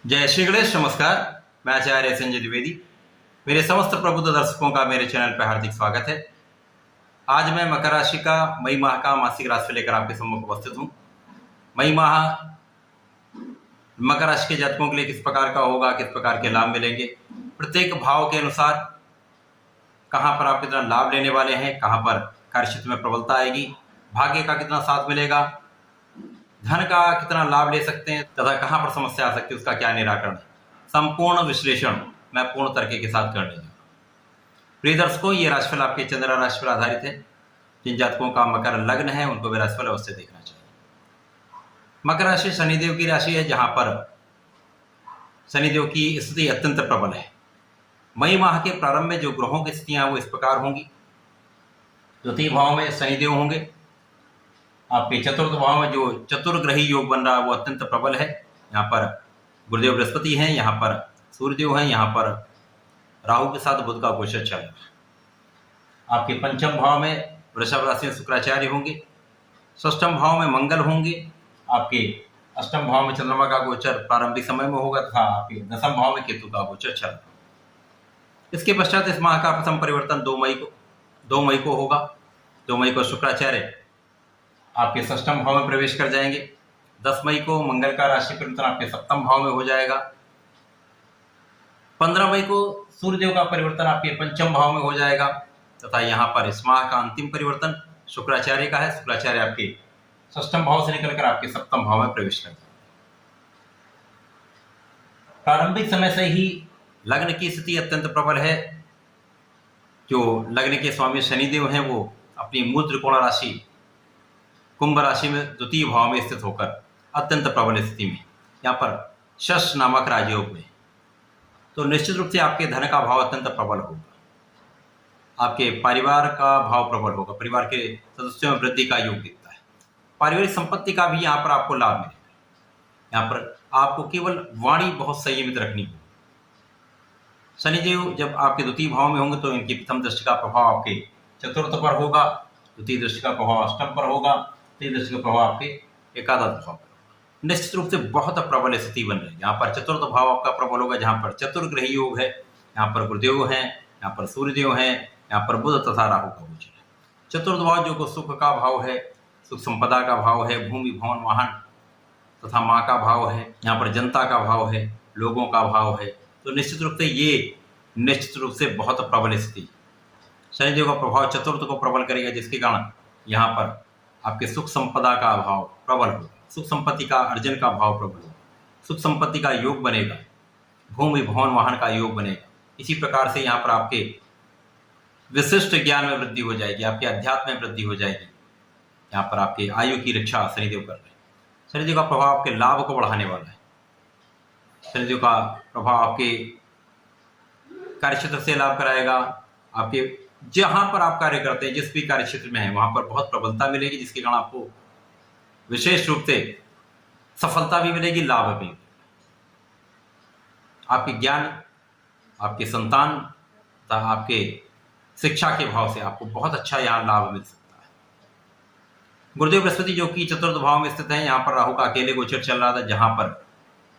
जय श्री गणेश। नमस्कार, मैं आचार्य संजय द्विवेदी। मेरे समस्त प्रबुद्ध दर्शकों का मेरे चैनल पर हार्दिक स्वागत है। आज मैं मकर राशि का मई माह का मासिक राशि लेकर आपके सम्मुख उपस्थित हूँ। मई माह मकर राशि के जातकों के लिए किस प्रकार का होगा, किस प्रकार के लाभ मिलेंगे, प्रत्येक भाव के अनुसार कहाँ पर आप कितना लाभ लेने वाले हैं, कहाँ पर कार्यक्षेत्र में प्रबलता आएगी, भाग्य का कितना साथ मिलेगा, धन का कितना लाभ ले सकते हैं तथा कहां पर समस्या आ सकती है, उसका क्या निराकरण है, संपूर्ण विश्लेषण मैं पूर्ण तरीके के साथ करने जा रहा हूं। प्रिय दर्शकों, ये राशिफल आपके चंद्र राशि पर आधारित है। जिन जातकों का मकर लग्न है उनको भी राशिफल अवश्य देखना चाहिए। मकर राशि शनिदेव की राशि है, जहां पर शनिदेव की स्थिति अत्यंत प्रबल है। मई माह के प्रारंभ में जो ग्रहों की स्थितियां वो इस प्रकार होंगी। द्वितीय भाव में शनिदेव होंगे। आपके चतुर्थ भाव में जो चतुर्ग्रही योग बन रहा है वो अत्यंत प्रबल है। यहाँ पर गुरुदेव बृहस्पति हैं, यहाँ पर सूर्यदेव हैं, यहाँ पर राहु के साथ बुध का गोचर चल रहा है। आपके पंचम भाव में वृषभ राशि में शुक्राचार्य होंगे। षष्ठम भाव में मंगल होंगे। आपके अष्टम भाव में चंद्रमा का गोचर प्रारंभिक समय में होगा तथा आपके दसम भाव में केतु का गोचर चल रहा है। इसके पश्चात इस माह का प्रथम परिवर्तन 2 मई को होगा। 2 मई को शुक्राचार्य आपके षष्ठम भाव में प्रवेश कर जाएंगे। 10 मई को मंगल का राशि परिवर्तन आपके सप्तम भाव में हो जाएगा। 15 मई को सूर्यदेव का परिवर्तन आपके पंचम भाव में हो जाएगा तथा यहाँ पर इस माह का अंतिम परिवर्तन शुक्राचार्य का है। शुक्राचार्य आपके षष्ठम भाव से निकलकर आपके सप्तम भाव में प्रवेश कर जाएंगे। प्रारंभिक समय से ही लग्न की स्थिति अत्यंत प्रबल है। जो लग्न के स्वामी शनिदेव हैं वो अपनी मूल त्रिकोण राशि कुंभ राशि में द्वितीय भाव में स्थित होकर अत्यंत प्रबल स्थिति में यहाँ पर शश नामक राजयोग में, तो निश्चित रूप से आपके धन का भाव अत्यंत प्रबल होगा। आपके परिवार का भाव प्रबल होगा। परिवार के सदस्यों में वृद्धि का योग दिखता है। पारिवारिक संपत्ति का भी यहाँ पर आपको लाभ मिलेगा। यहाँ पर आपको केवल वाणी बहुत संयमित रखनी होगी। शनिदेव जब आपके द्वितीय भाव में होंगे तो इनकी प्रथम दृष्टि का प्रभाव आपके चतुर्थ पर होगा, द्वितीय दृष्टि का प्रभाव अष्टम पर होगा, तृतीय दृष्टि का प्रभाव आपके एकादश भाव पर। निश्चित रूप से बहुत प्रबल स्थिति बन रही है। यहाँ पर चतुर्थ भाव आपका प्रबल होगा, जहाँ पर चतुर्ग्रही योग है। यहाँ पर गुरुदेव हैं, यहाँ पर सूर्यदेव हैं, यहाँ पर बुध तथा राहु का गोचर है। चतुर्थ भाव जो सुख का भाव है, सुख संपदा का भाव है, भूमि भवन वाहन तथा माँ का भाव है। यहाँ पर जनता का भाव है, लोगों का भाव है। तो निश्चित रूप से ये निश्चित रूप से बहुत प्रबल स्थिति। शनिदेव का प्रभाव चतुर्थ को प्रबल करेगा, जिसके कारण यहाँ पर आपके सुख संपदा का भाव प्रबल होगा, सुख संपत्ति का अर्जन का भाव प्रबल होगा, सुख संपत्ति का योग बनेगा, भूमि भवन वाहन का योग बनेगा। इसी प्रकार से यहाँ पर आपके विशिष्ट ज्ञान में वृद्धि हो जाएगी, आपके अध्यात्म में वृद्धि हो जाएगी। यहाँ पर आपके आयु की रक्षा शनिदेव कर रहे हैं। शनिदेव का प्रभाव आपके लाभ को बढ़ाने वाला है। शनिदेव का प्रभाव आपके कार्यक्षेत्र से लाभ कराएगा। आपके जहां पर आप कार्य करते हैं, जिस भी कार्य क्षेत्र में है, वहां पर बहुत प्रबलता मिलेगी, जिसके कारण आपको विशेष रूप से सफलता भी मिलेगी, लाभ भी मिलेगा। आपके ज्ञान, आपके संतान तथा आपके शिक्षा के भाव से आपको बहुत अच्छा यहाँ लाभ मिल सकता है। गुरुदेव बृहस्पति जो कि चतुर्थ भाव में स्थित है, यहाँ पर राहु का अकेले गोचर चल रहा था, जहां पर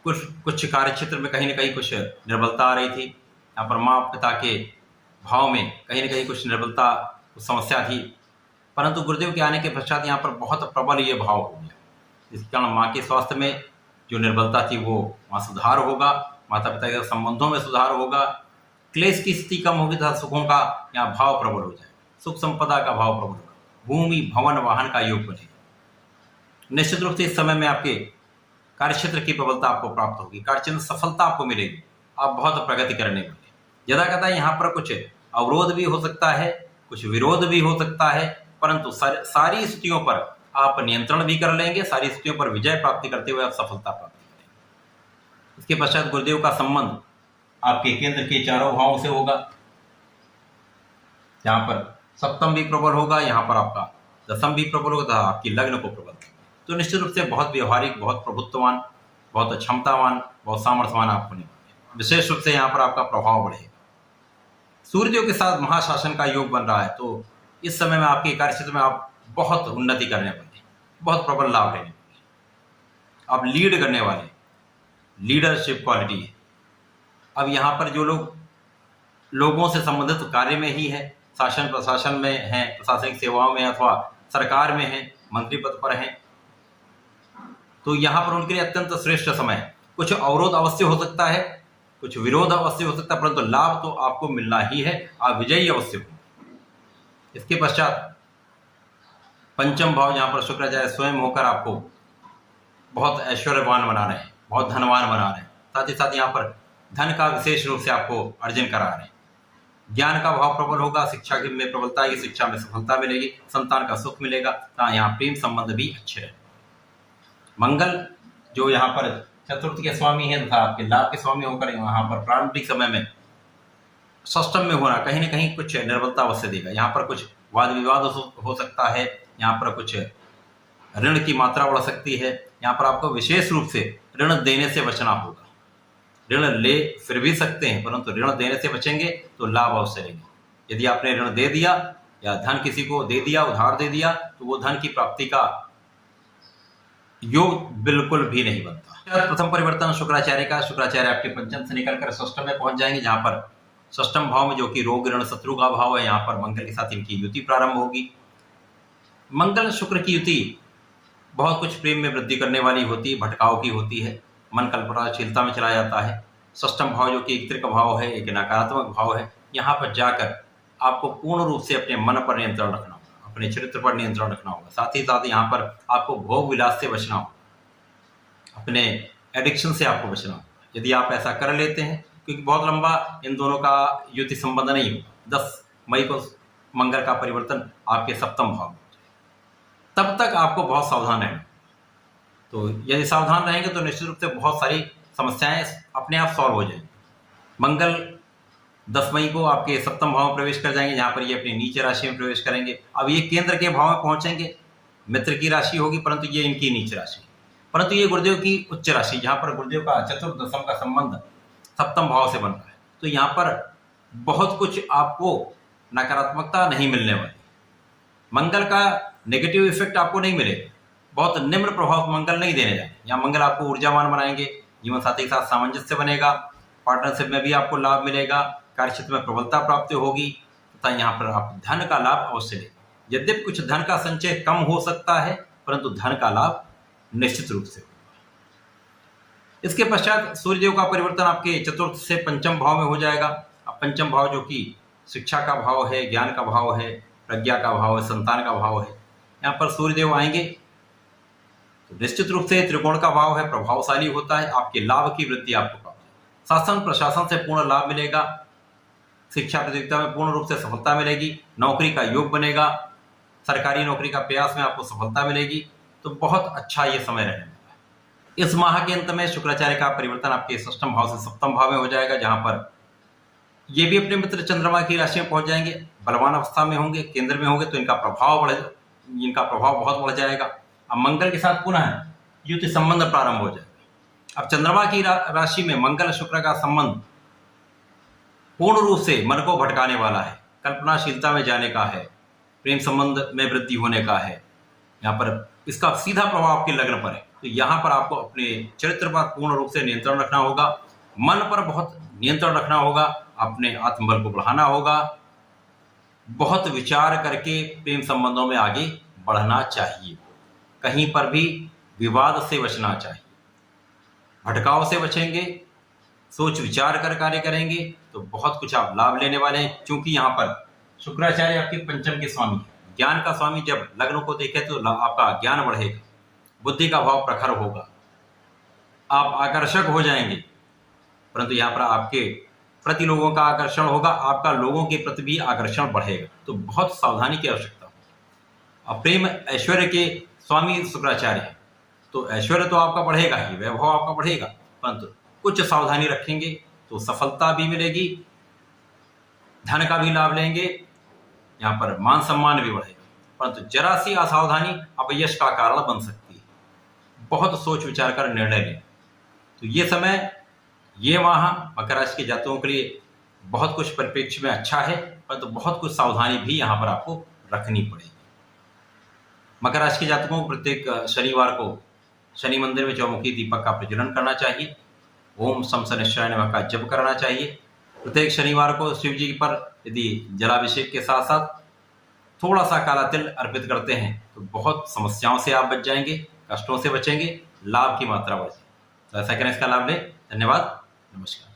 कुछ कार्य क्षेत्र में कहीं ना कहीं कुछ निर्बलता आ रही थी। यहाँ पर माँ पिता के भाव में कहीं न कहीं कुछ निर्बलता, कुछ समस्या थी, परंतु गुरुदेव के आने के पश्चात यहाँ पर बहुत प्रबल ये भाव हो गया। जिसके कारण माँ के स्वास्थ्य में जो निर्बलता थी वो वहाँ सुधार होगा, माता पिता के संबंधों में सुधार होगा, क्लेश की स्थिति कम होगी तथा सुखों का यहाँ भाव प्रबल हो जाएगा, सुख संपदा का भाव प्रबल होगा, भूमि भवन वाहन का योग बनेगा। निश्चित रूप से इस समय में आपके कार्यक्षेत्र की प्रबलता आपको प्राप्त होगी, कार्यक्षेत्र सफलता आपको मिलेगी, आप बहुत प्रगति करने वाले। यदा कदा यहाँ पर कुछ अवरोध भी हो सकता है, कुछ विरोध भी हो सकता है, परंतु सारी स्थितियों पर आप नियंत्रण भी कर लेंगे, सारी स्थितियों पर विजय प्राप्ति करते हुए आप सफलता प्राप्त करेंगे। इसके पश्चात गुरुदेव का संबंध आपके केंद्र के चारों भावों से होगा। यहाँ पर सप्तम भी प्रबल होगा, यहाँ पर आपका दसम भी प्रबल होगा, आपकी लग्न को प्रबल। तो निश्चित रूप से बहुत व्यवहारिक, बहुत प्रभुत्ववान, बहुत क्षमतावान, बहुत सामर्थ्यवान आप होने वाले। विशेष रूप से यहाँ पर आपका प्रभाव बढ़ेगा। सूर्यदेव के साथ महाशासन का योग बन रहा है, तो इस समय में आपके कार्यक्षेत्र में आप बहुत उन्नति करने वाले, बहुत प्रबल लाभ लेने वाले, आप लीड करने वाले। लीडरशिप क्वालिटी है। अब यहाँ पर जो लोग लोगों से संबंधित कार्य में ही है, शासन प्रशासन में हैं, प्रशासनिक सेवाओं में अथवा सरकार में हैं, मंत्री पद पर हैं, तो यहाँ पर उनके लिए अत्यंत श्रेष्ठ समय है। कुछ अवरोध अवश्य हो सकता है, कुछ विरोध अवश्य हो सकता है, परंतु लाभ तो आपको मिलना ही है, आप विजयी अवश्य हो। इसके पश्चात पंचम भाव, जहाँ पर शुक्राचार्य स्वयं होकर आपको बहुत ऐश्वर्यवान बना रहे हैं, बहुत धनवान बना रहे हैं, साथ ही साथ यहाँ पर धन का विशेष रूप से आपको अर्जन करा रहे हैं। ज्ञान का भाव प्रबल होगा, शिक्षा में प्रबलता आएगी, शिक्षा में सफलता मिलेगी, संतान का सुख मिलेगा, यहाँ प्रेम संबंध भी अच्छे रहे। मंगल जो यहाँ पर चतुर्थ के स्वामी है तथा आपके लाभ के स्वामी होकर यहाँ पर प्रारंभिक समय में षष्टम में होना कहीं ना कहीं कुछ निर्बलता अवश्य देगा। यहाँ पर कुछ वाद विवाद हो सकता है, यहाँ पर कुछ ऋण की मात्रा बढ़ सकती है। यहाँ पर आपको विशेष रूप से ऋण देने से बचना होगा। ऋण ले फिर भी सकते हैं, परंतु ऋण देने से बचेंगे तो लाभ अवश्य लेंगे। यदि आपने ऋण दे दिया या धन किसी को दे दिया, उधार दे दिया, तो वो धन की प्राप्ति का योग बिल्कुल भी नहीं बनता। प्रथम परिवर्तन शुक्राचार्य का, शुक्राचार्य आपके पंचम से निकलकर षष्टम में पहुंच जाएंगे, जहां पर षष्टम भाव में जो कि रोग ऋण शत्रु का भाव है, यहाँ पर मंगल के साथ इनकी युति प्रारंभ होगी। मंगल शुक्र की युति बहुत कुछ प्रेम में वृद्धि करने वाली होती है, भटकाव की होती है, मन कल्पनाशीलता में चला जाता है। षष्टम भाव जो कि एक त्रिक भाव है, एक नकारात्मक भाव है, यहाँ पर जाकर आपको पूर्ण रूप से अपने मन पर नियंत्रण रखना होगा, अपने चरित्र पर नियंत्रण रखना होगा। साथ ही साथ यहाँ पर आपको भोग विलास से बचना होगा, अपने एडिक्शन से आपको बचना होगा। यदि आप ऐसा कर लेते हैं, क्योंकि बहुत लंबा इन दोनों का युति संबंध नहीं होगा, 10 मई को मंगल का परिवर्तन आपके सप्तम भाव में, तब तक आपको बहुत सावधान रहना। तो यदि सावधान रहेंगे तो निश्चित रूप से बहुत सारी समस्याएं अपने आप सॉल्व हो जाएंगी। मंगल 10 मई को आपके सप्तम भाव में प्रवेश कर जाएंगे, जहां पर ये अपनी नीच राशि में प्रवेश करेंगे। अब ये केंद्र के भाव में पहुंचेंगे, मित्र की राशि होगी, परंतु ये इनकी नीच राशि, परंतु ये गुरुदेव की उच्च राशि, जहां पर गुरुदेव का चतुर्दशम का संबंध सप्तम भाव से बन रहा है। तो यहाँ पर बहुत कुछ आपको नकारात्मकता नहीं मिलने वाली। मंगल का नेगेटिव इफेक्ट आपको नहीं मिलेगा, बहुत निम्न प्रभाव मंगल नहीं देने जाएंगे। यहाँ मंगल आपको ऊर्जावान बनाएंगे, जीवन साथी के साथ सामंजस्य बनेगा, पार्टनरशिप में भी आपको लाभ मिलेगा, कार्यक्षेत्र में प्रबलता प्राप्ति होगी, तथा यहाँ पर आप धन का लाभ अवश्य लेंगे। यद्यपि कुछ धन का संचय कम हो सकता है, परंतु धन का लाभ निश्चित रूप से। इसके पश्चात सूर्यदेव का परिवर्तन आपके चतुर्थ से पंचम भाव में हो जाएगा। अब पंचम भाव जो कि शिक्षा का भाव है, ज्ञान का भाव है, प्रज्ञा का भाव है, संतान का भाव है, यहाँ पर सूर्यदेव आएंगे तो निश्चित रूप से त्रिकोण का भाव है, प्रभावशाली होता है, आपके लाभ की वृद्धि आपको प्राप्त है। शासन प्रशासन से पूर्ण लाभ मिलेगा, शिक्षा प्रतियोगिता में पूर्ण रूप से सफलता मिलेगी, नौकरी का योग बनेगा, सरकारी नौकरी का प्रयास में आपको सफलता मिलेगी। तो बहुत अच्छा ये समय रहने वाला है। इस माह के अंत में शुक्राचार्य का परिवर्तन आपके षष्टम भाव से सप्तम भाव में हो जाएगा, जहां पर ये भी अपने मित्र चंद्रमा की राशि में पहुंच जाएंगे, बलवान अवस्था में होंगे, केंद्र में होंगे, तो इनका प्रभाव बहुत बढ़ जाएगा। अब मंगल के साथ पुनः युति संबंध प्रारंभ हो जाएगा। अब चंद्रमा की राशि में मंगल शुक्र का संबंध पूर्ण रूप से मन को भटकाने वाला है, कल्पनाशीलता में जाने का है, प्रेम संबंध में वृद्धि होने का है। यहाँ पर इसका सीधा प्रभाव आपके लग्न पर है, तो यहाँ पर आपको अपने चरित्र पर पूर्ण रूप से नियंत्रण रखना होगा, मन पर बहुत नियंत्रण रखना होगा, अपने आत्मबल को बढ़ाना होगा, बहुत विचार करके प्रेम संबंधों में आगे बढ़ना चाहिए। कहीं पर भी विवाद से बचना चाहिए, भटकाव से बचेंगे, सोच विचार कर कार्य करेंगे तो बहुत कुछ आप लाभ लेने वाले हैं। क्योंकि यहाँ पर शुक्राचार्य आपके पंचम के स्वामी, ज्ञान का स्वामी, जब लग्न को देखे तो आपका ज्ञान बढ़ेगा, बुद्धि का भाव प्रखर होगा, आप आकर्षक हो जाएंगे, परंतु यहाँ पर आपके प्रति लोगों का आकर्षण होगा, आपका लोगों के प्रति भी आकर्षण बढ़ेगा। तो बहुत सावधानी की आवश्यकता है। अब प्रेम ऐश्वर्य के स्वामी शुक्राचार्य है, तो ऐश्वर्य तो आपका बढ़ेगा ही, वैभव आपका बढ़ेगा, परंतु कुछ सावधानी रखेंगे तो सफलता भी मिलेगी, धन का भी लाभ लेंगे, यहाँ पर मान सम्मान भी बढ़ेगा, परंतु जरा सी असावधानी अपयश का कारण बन सकती है। बहुत सोच विचार कर निर्णय लें। तो ये समय, ये माह मकर राशि के जातकों के लिए बहुत कुछ परिप्रेक्ष्य में अच्छा है, परंतु बहुत कुछ सावधानी भी यहाँ पर आपको रखनी पड़ेगी। मकर राशि के जातकों को प्रत्येक शनिवार को शनि मंदिर में चौमुखी दीपक का प्रज्वलन करना चाहिए। ओम शम शनिश्चराय नमः का जप करना चाहिए। प्रत्येक शनिवार को शिव जी पर यदि जलाभिषेक के साथ साथ थोड़ा सा काला तिल अर्पित करते हैं तो बहुत समस्याओं से आप बच जाएंगे, कष्टों से बचेंगे, लाभ की मात्रा बढ़ जाएगी। तो ऐसा करें, इसका लाभ लें। धन्यवाद, नमस्कार।